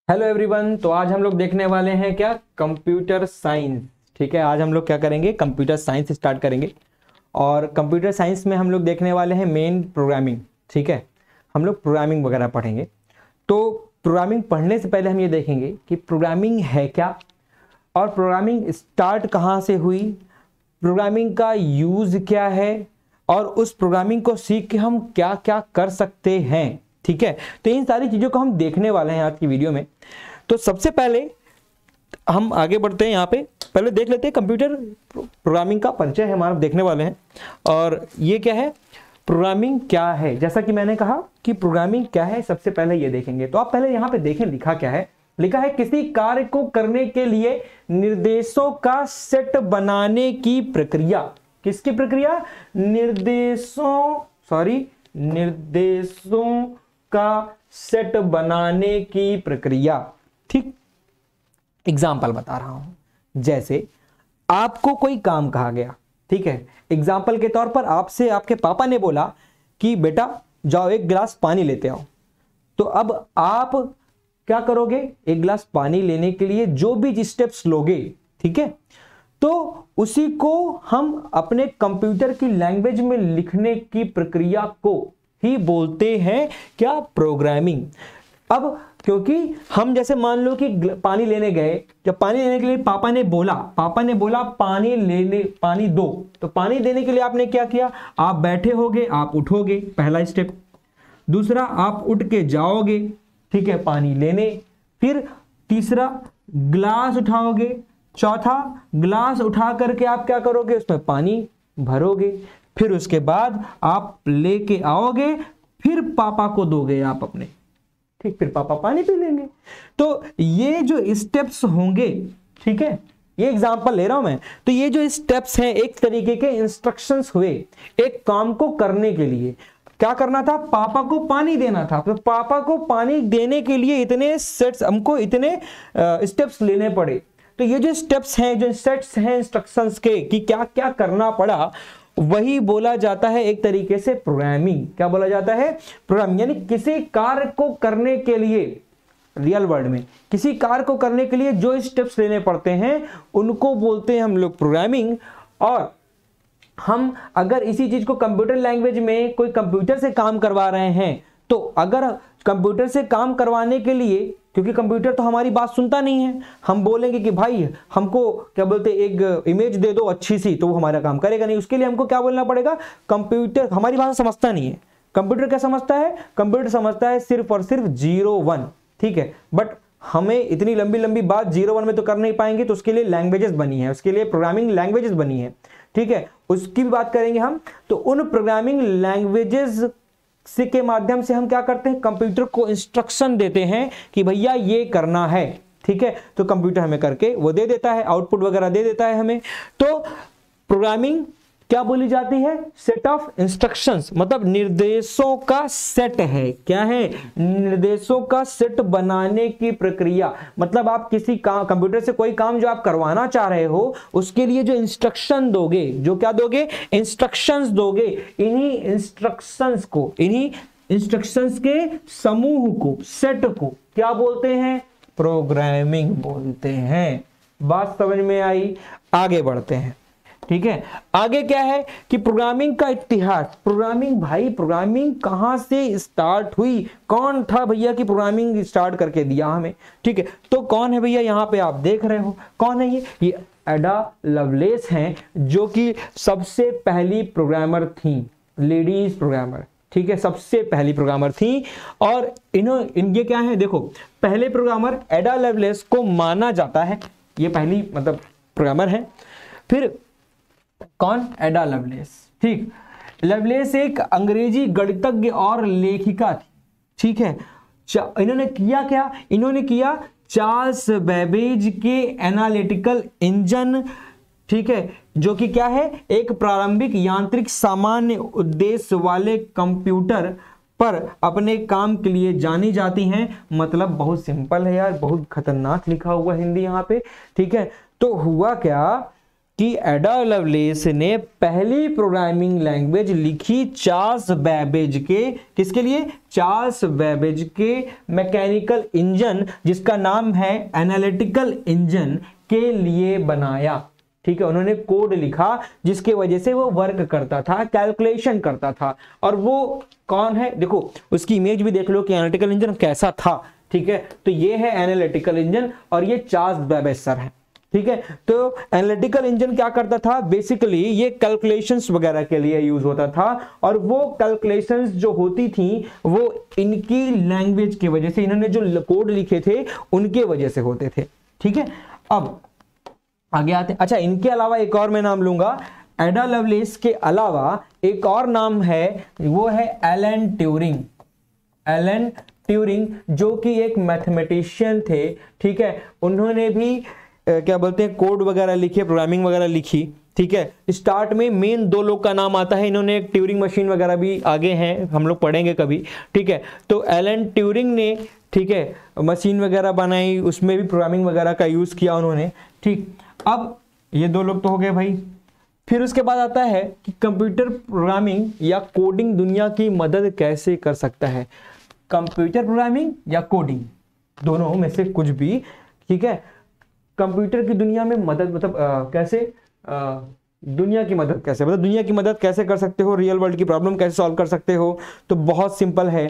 Hello everyone. तो आज हम लोग देखने वाले हैं क्या, कंप्यूटर साइंस। ठीक है, आज हम लोग क्या करेंगे, कंप्यूटर साइंस स्टार्ट करेंगे। और कंप्यूटर साइंस में हम लोग देखने वाले हैं मेन प्रोग्रामिंग। ठीक है, हम लोग प्रोग्रामिंग वगैरह पढ़ेंगे। तो प्रोग्रामिंग पढ़ने से पहले हम ये देखेंगे कि प्रोग्रामिंग है क्या, और प्रोग्रामिंग स्टार्ट कहाँ से हुई, प्रोग्रामिंग का यूज़ क्या है, और उस प्रोग्रामिंग को सीख के हम क्या क्या कर सकते हैं। ठीक है, तो इन सारी चीज़ों को हम देखने वाले हैं आज की वीडियो में। तो सबसे पहले हम आगे बढ़ते हैं, यहाँ पे पहले देख लेते हैं कंप्यूटर प्रोग्रामिंग का परिचय है हमारा, देखने वाले हैं। और ये क्या है, प्रोग्रामिंग क्या है। जैसा कि मैंने कहा कि प्रोग्रामिंग क्या है, सबसे पहले ये देखेंगे। तो आप पहले यहाँ पे देखें, लिखा क्या है। लिखा है किसी कार्य को करने के लिए निर्देशों का सेट बनाने की प्रक्रिया। किसकी प्रक्रिया? निर्देशों का सेट बनाने की प्रक्रिया। ठीक, एग्जाम्पल बता रहा हूं। जैसे आपको कोई काम कहा गया, ठीक है, एग्जाम्पल के तौर पर आपसे आपके पापा ने बोला कि बेटा जाओ एक गिलास पानी लेते आओ। तो अब आप क्या करोगे, एक गिलास पानी लेने के लिए जो भी स्टेप्स लोगे, ठीक है, तो उसी को हम अपने कंप्यूटर की लैंग्वेज में लिखने की प्रक्रिया को ही बोलते हैं क्या, प्रोग्रामिंग। अब क्योंकि हम जैसे मान लो कि पानी लेने गए, जब पानी लेने के लिए पापा ने बोला पानी दो, तो पानी देने के लिए आपने क्या किया, आप बैठे होगे, आप उठोगे, पहला स्टेप। दूसरा, आप उठ के जाओगे, ठीक है, पानी लेने। फिर तीसरा, ग्लास उठाओगे। चौथा, ग्लास उठा करके आप क्या करोगे, उसमें पानी भरोगे। फिर उसके बाद आप लेके आओगे, फिर पापा को दोगे आप अपने, ठीक, फिर पापा पानी पी लेंगे। तो ये जो स्टेप्स होंगे, ठीक है, ये एग्जांपल ले रहा हूं मैं। तो ये जो स्टेप्स हैं एक तरीके के इंस्ट्रक्शंस हुए एक काम को करने के लिए। क्या करना था, पापा को पानी देना था। तो पापा को पानी देने के लिए इतने सेट्स, हमको इतने स्टेप्स लेने पड़े। तो ये जो स्टेप्स हैं, जो सेट्स हैं इंस्ट्रक्शंस के, कि क्या क्या करना पड़ा, वही बोला जाता है एक तरीके से प्रोग्रामिंग। क्या बोला जाता है, प्रोग्रामिंग। यानी किसी कार्य को करने के लिए, रियल वर्ल्ड में किसी कार्य को करने के लिए जो स्टेप्स लेने पड़ते हैं उनको बोलते हैं हम लोग प्रोग्रामिंग। और हम अगर इसी चीज को कंप्यूटर लैंग्वेज में कोई कंप्यूटर से काम करवा रहे हैं, तो अगर कंप्यूटर से काम करवाने के लिए, क्योंकि कंप्यूटर तो हमारी बात सुनता नहीं है, हम बोलेंगे कि भाई हमको क्या बोलते एक इमेज दे दो अच्छी सी, तो वो हमारा काम करेगा नहीं। उसके लिए हमको क्या बोलना पड़ेगा, कंप्यूटर हमारी भाषा समझता नहीं है। कंप्यूटर क्या समझता है, कंप्यूटर समझता है सिर्फ और सिर्फ 0-1, ठीक है। बट हमें इतनी लंबी लंबी बात 0-1 में तो कर नहीं पाएंगे, तो उसके लिए लैंग्वेजेस बनी है, उसके लिए प्रोग्रामिंग लैंग्वेजेस बनी है, ठीक है, उसकी भी बात करेंगे हम। तो उन प्रोग्रामिंग लैंग्वेजेस से के माध्यम से हम क्या करते हैं, कंप्यूटर को इंस्ट्रक्शन देते हैं कि भैया ये करना है, ठीक है। तो कंप्यूटर हमें करके वो दे देता है, आउटपुट वगैरह दे देता है हमें। तो प्रोग्रामिंग क्या बोली जाती है, सेट ऑफ इंस्ट्रक्शंस, मतलब निर्देशों का सेट है। क्या है, निर्देशों का सेट बनाने की प्रक्रिया। मतलब आप किसी काम, कंप्यूटर से कोई काम जो आप करवाना चाह रहे हो, उसके लिए जो इंस्ट्रक्शन दोगे, जो क्या दोगे, इंस्ट्रक्शंस दोगे, इन्हीं इंस्ट्रक्शंस के समूह को, सेट को क्या बोलते हैं, प्रोग्रामिंग बोलते हैं। बात समझ में आई? आगे बढ़ते हैं, ठीक है। आगे क्या है कि प्रोग्रामिंग का इतिहास। प्रोग्रामिंग, भाई प्रोग्रामिंग कहां से स्टार्ट हुई, कौन था भैया कि प्रोग्रामिंग स्टार्ट करके दिया हमें, ठीक है। तो कौन है भैया, यहां पे आप देख रहे हो कौन है ये एडा लवलेस हैं, जो कि सबसे पहली प्रोग्रामर थी, लेडीज प्रोग्रामर, ठीक है, सबसे पहली प्रोग्रामर थी। और इनके क्या है, देखो, पहले प्रोग्रामर एडा लवलेस को माना जाता है, ये पहली मतलब प्रोग्रामर है। फिर कौन, एडा लवलेस, ठीक। लवलेस एक अंग्रेजी गणितज्ञ और लेखिका थी, ठीक है। इन्होंने किया क्या, इन्होंने किया चार्ल्स बेबेज के एनालिटिकल इंजन, ठीक है, जो कि क्या है, एक प्रारंभिक यांत्रिक सामान्य उद्देश्य वाले कंप्यूटर पर अपने काम के लिए जानी जाती हैं। मतलब बहुत सिंपल है यार, बहुत खतरनाक लिखा हुआ हिंदी यहाँ पे, ठीक है। तो हुआ क्या कि एडा लवलेस ने पहली प्रोग्रामिंग लैंग्वेज लिखी चार्ल्स बैबेज के, किसके लिए? चार्ल्स बैबेज के मैकेनिकल इंजन, जिसका नाम है एनालिटिकल इंजन, के लिए बनाया। ठीक है, उन्होंने कोड लिखा जिसके वजह से वो वर्क करता था, कैलकुलेशन करता था। और वो कौन है? देखो उसकी इमेज भी देख लो कि एनालिटिकल इंजन कैसा था। ठीक है, तो ये है एनालिटिकल इंजन और ये चार्ल्स बैबेज सर है। ठीक है, तो एनालिटिकल इंजन क्या करता था? बेसिकली ये कैलकुलेशंस वगैरह के लिए यूज होता था, और वो कैलकुलेशंस जो होती थी वो इनकी लैंग्वेज की वजह से, इन्होंने जो कोड लिखे थे उनके वजह से होते थे। ठीक है, अब आगे आते हैं। अच्छा, इनके अलावा एक और मैं नाम लूंगा, एडा लवलेस के अलावा एक और नाम है, वो है एलन ट्यूरिंग। एलन ट्यूरिंग जो कि एक मैथमेटिशियन थे। ठीक है, उन्होंने भी क्या बोलते हैं कोड वगैरह लिखे, प्रोग्रामिंग वगैरह लिखी। ठीक है, स्टार्ट में मेन दो लोग का नाम आता है, इन्होंने एक ट्यूरिंग मशीन वगैरह भी आगे हैं, हम लोग पढ़ेंगे कभी। ठीक है, तो एलन ट्यूरिंग ने, ठीक है, मशीन वगैरह बनाई, उसमें भी प्रोग्रामिंग वगैरह का यूज किया उन्होंने। ठीक, अब ये दो लोग तो हो गए भाई। फिर उसके बाद आता है कि कंप्यूटर प्रोग्रामिंग या कोडिंग दुनिया की मदद कैसे कर सकता है। कंप्यूटर प्रोग्रामिंग या कोडिंग, दोनों में से कुछ भी। ठीक है, कंप्यूटर की दुनिया में मदद मतलब कैसे, दुनिया की मदद कैसे, मतलब दुनिया की मदद कैसे कर सकते हो, रियल वर्ल्ड की प्रॉब्लम कैसे सॉल्व कर सकते हो। तो बहुत सिंपल है।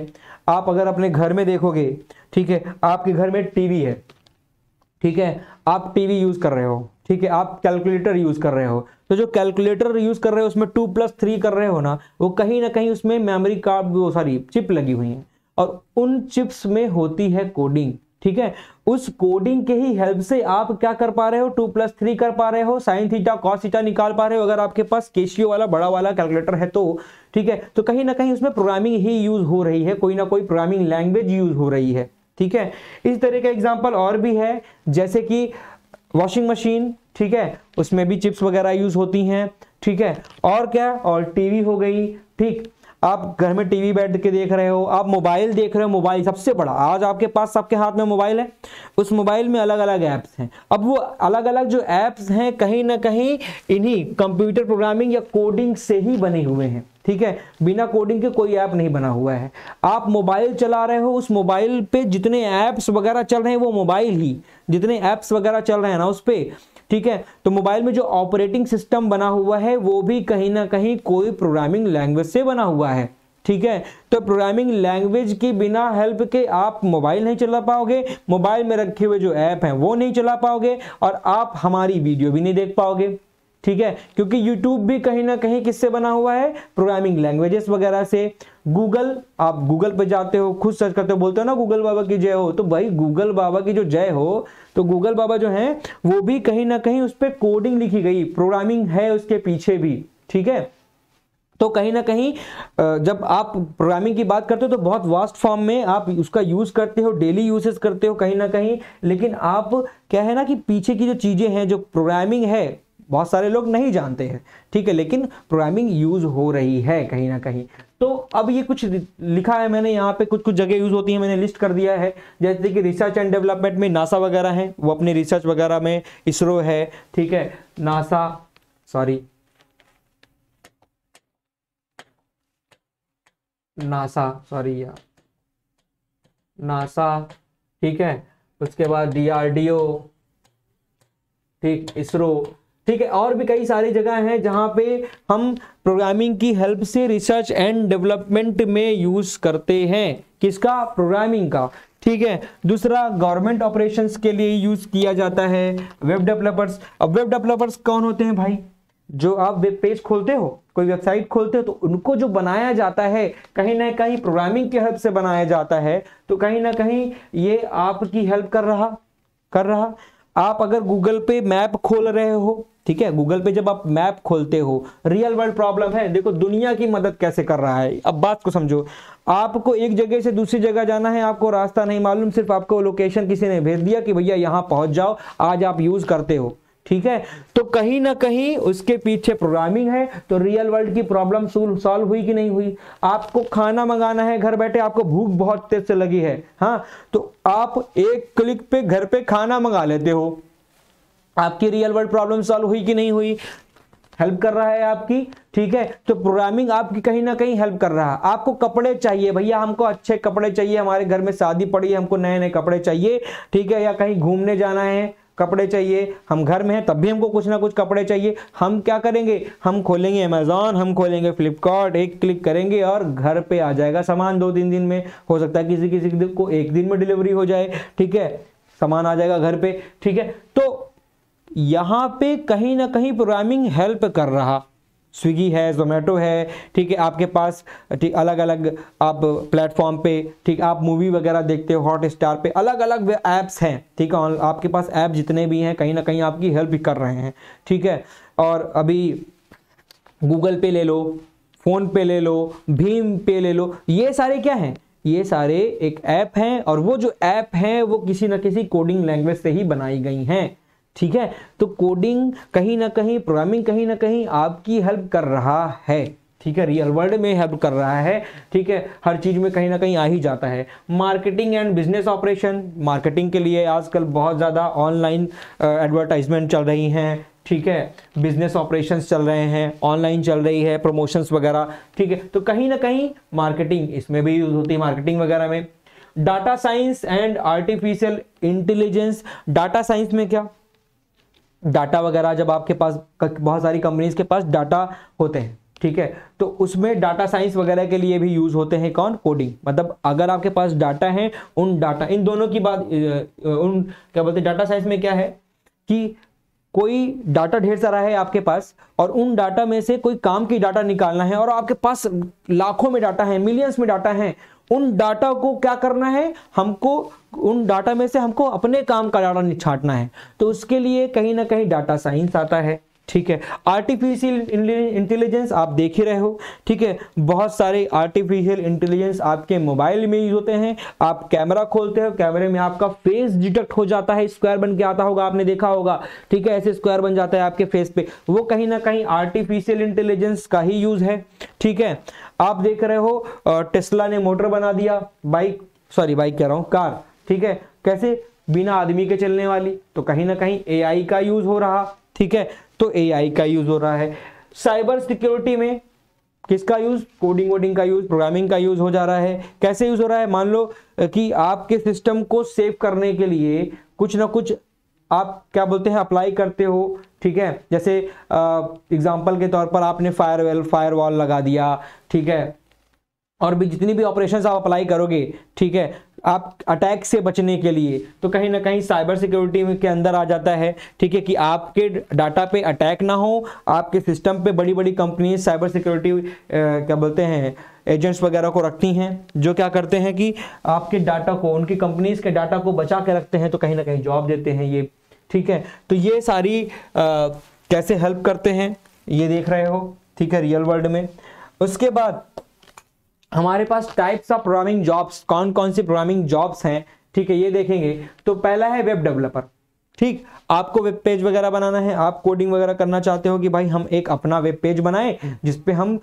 आप अगर अपने घर में देखोगे, ठीक है, आपके घर में टीवी है, ठीक है, आप टीवी यूज कर रहे हो, ठीक है, आप कैलकुलेटर यूज कर रहे हो, तो जो कैलकुलेटर यूज कर रहे हो उसमें 2+3 कर रहे हो ना, वो कहीं ना कहीं उसमें मेमोरी कार्ड, वो सारी चिप लगी हुई है, और उन चिप्स में होती है कोडिंग। ठीक है, उस कोडिंग के ही हेल्प से आप क्या कर पा रहे हो, 2+3 कर पा रहे हो, साइन थीटा कॉस थीटा निकाल पा रहे हो, अगर आपके पास कैशियो वाला बड़ा वाला कैलकुलेटर है तो। ठीक है, तो कहीं ना कहीं उसमें प्रोग्रामिंग ही यूज हो रही है, कोई ना कोई प्रोग्रामिंग लैंग्वेज यूज हो रही है। ठीक है, इस तरह का एग्जांपल और भी है, जैसे कि वॉशिंग मशीन, ठीक है, उसमें भी चिप्स वगैरह यूज होती हैं। ठीक है, और क्या, और टीवी हो गई। ठीक, आप घर में टीवी बैठ के देख रहे हो, आप मोबाइल देख रहे हो, मोबाइल सबसे बड़ा, आज आपके पास सबके हाथ में मोबाइल है, उस मोबाइल में अलग अलग ऐप्स हैं। अब वो अलग अलग जो ऐप्स हैं कहीं ना कहीं इन्हीं कंप्यूटर प्रोग्रामिंग या कोडिंग से ही बने हुए हैं। ठीक है, बिना कोडिंग के कोई ऐप नहीं बना हुआ है। आप मोबाइल चला रहे हो, उस मोबाइल पे जितने ऐप्स वगैरह चल रहे हैं वो मोबाइल ही, जितने ऐप्स वगैरह चल रहे हैं ना उस पे। ठीक है, तो मोबाइल में जो ऑपरेटिंग सिस्टम बना हुआ है वो भी कहीं ना कहीं कोई प्रोग्रामिंग लैंग्वेज से बना हुआ है। ठीक है, तो प्रोग्रामिंग लैंग्वेज के बिना हेल्प के आप मोबाइल नहीं चला पाओगे, मोबाइल में रखे हुए जो ऐप हैं वो नहीं चला पाओगे, और आप हमारी वीडियो भी नहीं देख पाओगे। ठीक है, क्योंकि YouTube भी कहीं ना कहीं किससे बना हुआ है, प्रोग्रामिंग लैंग्वेजेस वगैरह से। गूगल, आप गूगल पे जाते हो, खुद सर्च करते हो, बोलते हो ना गूगल बाबा की जय हो, तो भाई गूगल बाबा की जो जय हो, तो गूगल बाबा जो हैं वो भी कहीं ना कहीं उस पर कोडिंग लिखी गई, प्रोग्रामिंग है उसके पीछे भी। ठीक है, तो कहीं ना कहीं जब आप प्रोग्रामिंग की बात करते हो तो बहुत वास्ट फॉर्म में आप उसका यूज करते हो, डेली यूसेज करते हो कहीं ना कहीं, लेकिन आप क्या है ना कि पीछे की जो चीजें हैं, जो प्रोग्रामिंग है, बहुत सारे लोग नहीं जानते हैं। ठीक है, लेकिन प्रोग्रामिंग यूज हो रही है कहीं ना कहीं। तो अब ये कुछ लिखा है मैंने यहाँ पे, कुछ कुछ जगह यूज होती है, मैंने लिस्ट कर दिया है। जैसे कि रिसर्च एंड डेवलपमेंट में नासा वगैरह है, वो अपने रिसर्च वगैरह में, इसरो है, ठीक है, नासा, सॉरी यार, नासा, ठीक है, उसके बाद DRDO, ठीक, इसरो, ठीक है, और भी कई सारी जगह हैं जहां पे हम प्रोग्रामिंग की हेल्प से रिसर्च एंड डेवलपमेंट में यूज करते हैं, किसका, प्रोग्रामिंग का। ठीक है, दूसरा गवर्नमेंट ऑपरेशंस के लिए यूज किया जाता है। वेब डेवलपर्स, अब वेब डेवलपर्स कौन होते हैं भाई, जो आप वेब पेज खोलते हो, कोई वेबसाइट खोलते हो, तो उनको जो बनाया जाता है कहीं ना कहीं प्रोग्रामिंग की हेल्प से बनाया जाता है, तो कहीं ना कहीं ये आपकी हेल्प कर रहा। आप अगर गूगल पे मैप खोल रहे हो, ठीक है, गूगल पे जब आप मैप खोलते हो, रियल वर्ल्ड प्रॉब्लम है, देखो दुनिया की मदद कैसे कर रहा है। अब बात को समझो, आपको एक जगह से दूसरी जगह जाना है, आपको रास्ता नहीं मालूम, सिर्फ आपको लोकेशन किसी ने भेज दिया कि भैया यहां पहुंच जाओ, आज आप यूज करते हो। ठीक है, तो कहीं ना कहीं उसके पीछे प्रोग्रामिंग है, तो रियल वर्ल्ड की प्रॉब्लम सॉल्व हुई कि नहीं हुई। आपको खाना मंगाना है घर बैठे, आपको भूख बहुत तेज से लगी है, हाँ, तो आप एक क्लिक पे घर पे खाना मंगा लेते हो। आपकी रियल वर्ल्ड प्रॉब्लम सॉल्व हुई कि नहीं हुई, हेल्प कर रहा है आपकी, ठीक है। तो प्रोग्रामिंग आपकी कहीं ना कहीं हेल्प कर रहा है। आपको कपड़े चाहिए भैया, हमको अच्छे कपड़े चाहिए, हमारे घर में शादी पड़ी है, हमको नए नए कपड़े चाहिए, ठीक है, या कहीं घूमने जाना है, कपड़े चाहिए, हम घर में हैं तब भी हमको कुछ ना कुछ कपड़े चाहिए, हम क्या करेंगे, हम खोलेंगे अमेजॉन, हम खोलेंगे फ्लिपकार्ट, एक क्लिक करेंगे और घर पे आ जाएगा सामान 2-3 दिन में, हो सकता है किसी किसी को 1 दिन में डिलीवरी हो जाए, ठीक है, सामान आ जाएगा घर पे, ठीक है। तो यहां पे कहीं ना कहीं प्रोग्रामिंग हेल्प कर रहा, स्विगी है, जोमेटो है, ठीक है, आपके पास ठीक अलग अलग आप प्लेटफॉर्म पे, ठीक, आप मूवी वगैरह देखते हो हॉटस्टार पे, अलग अलग ऐप्स हैं, ठीक है, आपके पास ऐप जितने भी हैं कहीं ना कहीं आपकी हेल्प कर रहे हैं, ठीक है। और अभी गूगल पे ले लो, फोन पे ले लो, भीम पे ले लो, ये सारे क्या हैं, ये सारे एक ऐप हैं, और वो जो ऐप हैं वो किसी ना किसी कोडिंग लैंग्वेज से ही बनाई गई हैं, ठीक है। तो कोडिंग कहीं ना कहीं, प्रोग्रामिंग कहीं ना कहीं आपकी हेल्प कर रहा है, ठीक है, रियल वर्ल्ड में हेल्प कर रहा है, ठीक है, हर चीज में कहीं ना कहीं आ ही जाता है। Marketing and business operation, marketing के लिए आजकल बहुत ज़्यादा ऑनलाइन एडवर्टाइजमेंट चल रही हैं, ठीक है, बिजनेस ऑपरेशंस चल रहे हैं, ऑनलाइन चल रही है, प्रमोशंस वगैरह, ठीक है, तो कहीं ना कहीं मार्केटिंग इसमें भी यूज होती है, मार्केटिंग वगैरह में। Data science and artificial intelligence, data science में क्या, डाटा वगैरह जब आपके पास, बहुत सारी कंपनीज के पास डाटा होते हैं, ठीक है, तो उसमें डाटा साइंस वगैरह के लिए भी यूज होते हैं कौन, कोडिंग। मतलब अगर आपके पास डाटा है, उन डाटा, इन दोनों की बात, उन क्या बोलते हैं, डाटा साइंस में क्या है कि कोई डाटा ढेर सारा है आपके पास, और उन डाटा में से कोई काम की डाटा निकालना है, और आपके पास लाखों में डाटा है, मिलियंस में डाटा है, उन डाटा को क्या करना है, हमको उन डाटा में से हमको अपने काम का डाटा छांटना है, तो उसके लिए कहीं ना कहीं डाटा साइंस आता है, ठीक है। आर्टिफिशियल इंटेलिजेंस आप देख ही रहे हो, ठीक है, बहुत सारे आर्टिफिशियल इंटेलिजेंस आपके मोबाइल में यूज होते हैं। आप कैमरा खोलते हो, कैमरे में आपका फेस डिटेक्ट हो जाता है, स्क्वायर बन के आता होगा, आपने देखा होगा, ठीक है, ऐसे स्क्वायर बन जाता है आपके फेस पे, वो कहीं ना कहीं आर्टिफिशियल इंटेलिजेंस का ही यूज है, ठीक है। आप देख रहे हो टेस्ला ने मोटर बना दिया, बाइक कह रहा हूं, कार, ठीक है, कैसे, बिना आदमी के चलने वाली, तो कहीं ना कहीं एआई का यूज हो रहा, ठीक है, तो एआई का यूज हो रहा है। साइबर सिक्योरिटी में किसका यूज, कोडिंग वोडिंग का यूज, प्रोग्रामिंग का यूज हो जा रहा है। कैसे यूज हो रहा है, मान लो कि आपके सिस्टम को सेव करने के लिए कुछ ना कुछ आप क्या बोलते हैं अप्लाई करते हो, ठीक है, जैसे एग्जांपल के तौर पर आपने फायरवॉल लगा दिया, ठीक है, और भी जितनी भी ऑपरेशंस आप अप्लाई करोगे, ठीक है, आप अटैक से बचने के लिए, तो कहीं ना कहीं साइबर सिक्योरिटी के अंदर आ जाता है, ठीक है, कि आपके डाटा पे अटैक ना हो। आपके सिस्टम पे बड़ी बड़ी कंपनी साइबर सिक्योरिटी क्या बोलते हैं एजेंट्स वगैरह को रखती हैं, जो क्या करते हैं कि आपके डाटा को, उनकी कंपनीज के डाटा को बचा के रखते हैं, तो कहीं ना कहीं जॉब देते हैं ये, ठीक है। तो ये सारी कैसे हेल्प करते हैं ये देख रहे हो, ठीक है, रियल वर्ल्ड में। उसके बाद हमारे पास टाइप्स ऑफ प्रोग्रामिंग जॉब्स, कौन कौन सी प्रोग्रामिंग जॉब्स हैं, ठीक है, ये देखेंगे। तो पहला है वेब डेवलपर, ठीक, आपको वेब पेज वगैरह बनाना है, आप कोडिंग वगैरह करना चाहते हो कि भाई हम एक अपना वेब पेज बनाएं जिसपे हम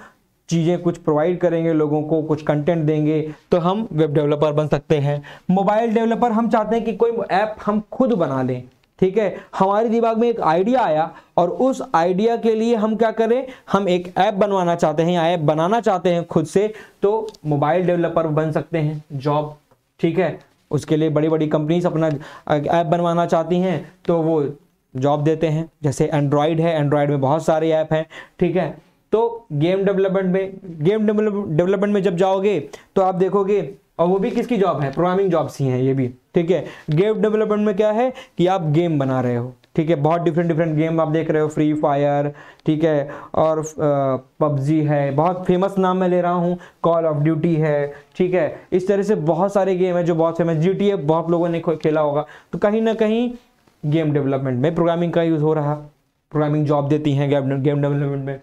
चीजें कुछ प्रोवाइड करेंगे, लोगों को कुछ कंटेंट देंगे, तो हम वेब डेवलपर बन सकते हैं। मोबाइल डेवलपर, हम चाहते हैं कि कोई ऐप हम खुद बना लें, ठीक है, हमारे दिमाग में एक आइडिया आया और उस आइडिया के लिए हम क्या करें, हम एक ऐप बनवाना चाहते हैं या ऐप बनाना चाहते हैं खुद से, तो मोबाइल डेवलपर बन सकते हैं जॉब, ठीक है। उसके लिए बड़ी बड़ी कंपनीज अपना ऐप बनवाना चाहती हैं तो वो जॉब देते हैं, जैसे एंड्रॉयड है, एंड्रॉयड में बहुत सारे ऐप हैं, ठीक है। तो गेम डेवलपमेंट में जब जाओगे तो आप देखोगे, और वो भी किसकी जॉब है, प्रोग्रामिंग जॉब्स ही हैं ये भी, ठीक है। गेम डेवलपमेंट में क्या है कि आप गेम बना रहे हो, ठीक है, बहुत डिफरेंट गेम आप देख रहे हो, फ्री फायर, ठीक है, और पबजी है, बहुत फेमस नाम मैं ले रहा हूँ, कॉल ऑफ ड्यूटी है, ठीक है, इस तरह से बहुत सारे गेम है जो बहुत फेमस, GTA बहुत लोगों ने खेला होगा। तो कहीं ना कहीं गेम डेवलपमेंट में प्रोग्रामिंग का यूज हो रहा, प्रोग्रामिंग जॉब देती हैं गेम डेवलपमेंट में।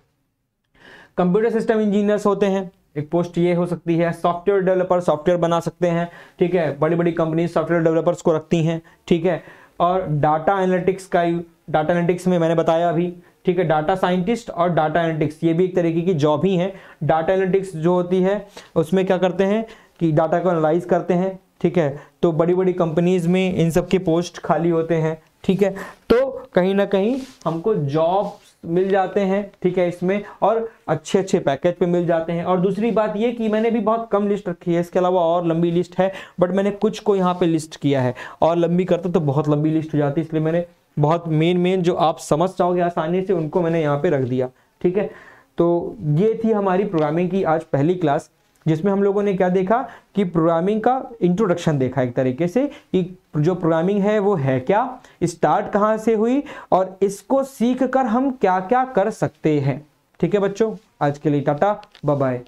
कंप्यूटर सिस्टम इंजीनियर्स होते हैं, एक पोस्ट ये हो सकती है। सॉफ्टवेयर डेवलपर, सॉफ्टवेयर बना सकते हैं, ठीक है, बड़ी बड़ी कंपनी सॉफ्टवेयर डेवलपर्स को रखती हैं, ठीक है। और डाटा एनालिटिक्स में मैंने बताया अभी, ठीक है, डाटा साइंटिस्ट और डाटा एनालिटिक्स ये भी एक तरीके की जॉब ही है। डाटा एनालिटिक्स जो होती है उसमें क्या करते हैं कि डाटा को एनालाइज करते हैं, ठीक है, तो बड़ी बड़ी कंपनीज में इन सब के पोस्ट खाली होते हैं, ठीक है। तो कहीं ना कहीं हमको जॉब मिल जाते हैं, ठीक है, इसमें, और अच्छे अच्छे पैकेज पे मिल जाते हैं। और दूसरी बात ये कि मैंने भी बहुत कम लिस्ट रखी है, इसके अलावा और लंबी लिस्ट है, बट मैंने कुछ को यहाँ पे लिस्ट किया है, और लंबी करता तो बहुत लंबी लिस्ट हो जाती है, इसलिए मैंने बहुत मेन जो आप समझ जाओगे आसानी से उनको मैंने यहाँ पे रख दिया, ठीक है। तो ये थी हमारी प्रोग्रामिंग की आज पहली क्लास, जिसमें हम लोगों ने क्या देखा कि प्रोग्रामिंग का इंट्रोडक्शन देखा एक तरीके से, कि जो प्रोग्रामिंग है वो है क्या, स्टार्ट कहाँ से हुई, और इसको सीख कर हम क्या क्या कर सकते हैं। ठीक है बच्चों, आज के लिए टाटा, बाय बाय।